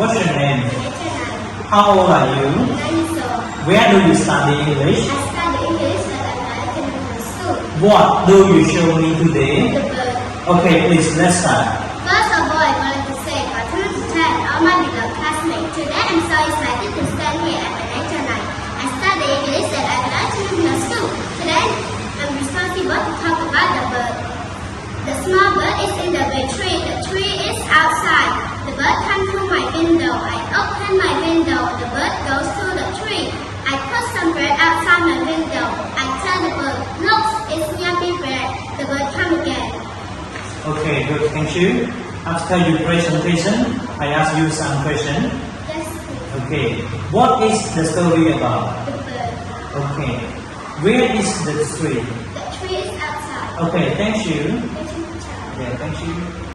What's your name? Imaginative. How old are you? 9 years old. Where do you study English? I study English at American school. What do you show me today? The bird. Okay, please, let's start. First of all, I wanted to say good to 10, all my beloved classmates. Today I'm so excited to stand here at the lecture night. I study English at American school. Today I'm responsible to talk about the bird. The small bird is in the big tree. The tree is outside. The bird comes to my window. I open my window. The bird goes to the tree. I put some bread outside my window. I tell the bird, look, it's yummy bread. The bird comes again. Okay, good, thank you. After your presentation, I ask you some questions. Yes, please. Okay, what is the story about? The bird. Okay, where is the tree? The tree is outside. Okay, thank you. Thank you, child. Yeah, thank you.